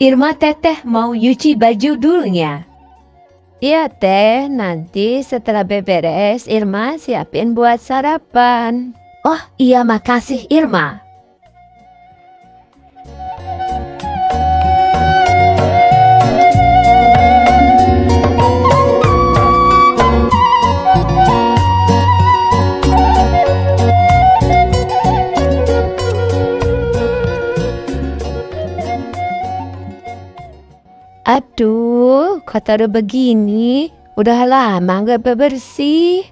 Irma teteh mau nyuci baju dulunya. Iya teh, nanti setelah beberes Irma siapin buat sarapan. Oh iya, makasih Irma. Aduh, kotor begini. Udah lama gak bebersih.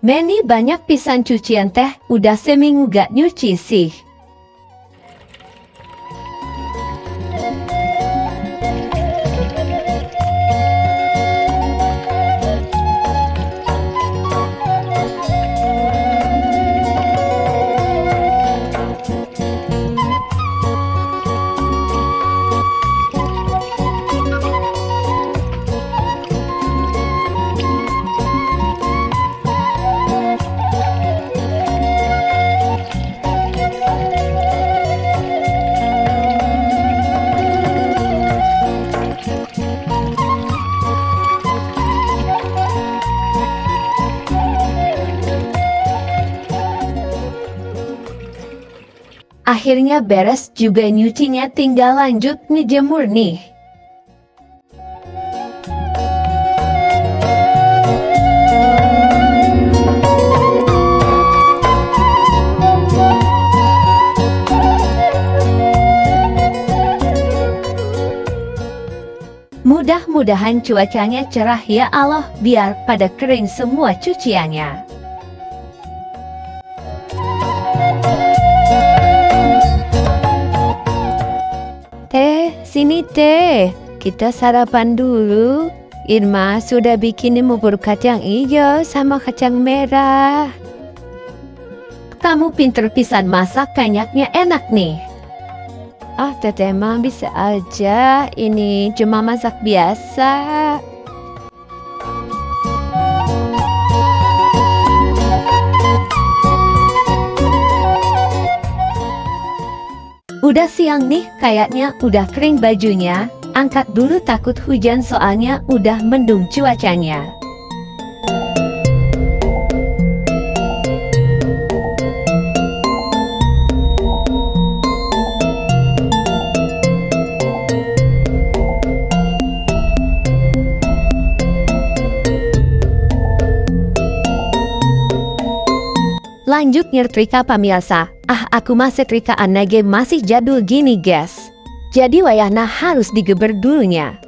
Meni banyak pisan cucian teh, udah seminggu gak nyuci sih. Akhirnya beres juga nyucinya, tinggal lanjut ngejemur nih. Mudah-mudahan cuacanya cerah ya Allah, biar pada kering semua cuciannya. Teh, sini teh. Kita sarapan dulu. Irma sudah bikin bubur kacang hijau sama kacang merah. Kamu pinter pisan masak, kayaknya enak nih. Ah, teteh mah bisa aja. Ini cuma masak biasa. Udah siang nih, kayaknya udah kering bajunya. Angkat dulu, takut hujan soalnya udah mendung cuacanya. Lanjut nyetrika pemirsa. Aku masih setrikaan lagi, masih jadul gini guys. Jadi wayahna harus digeber dulunya.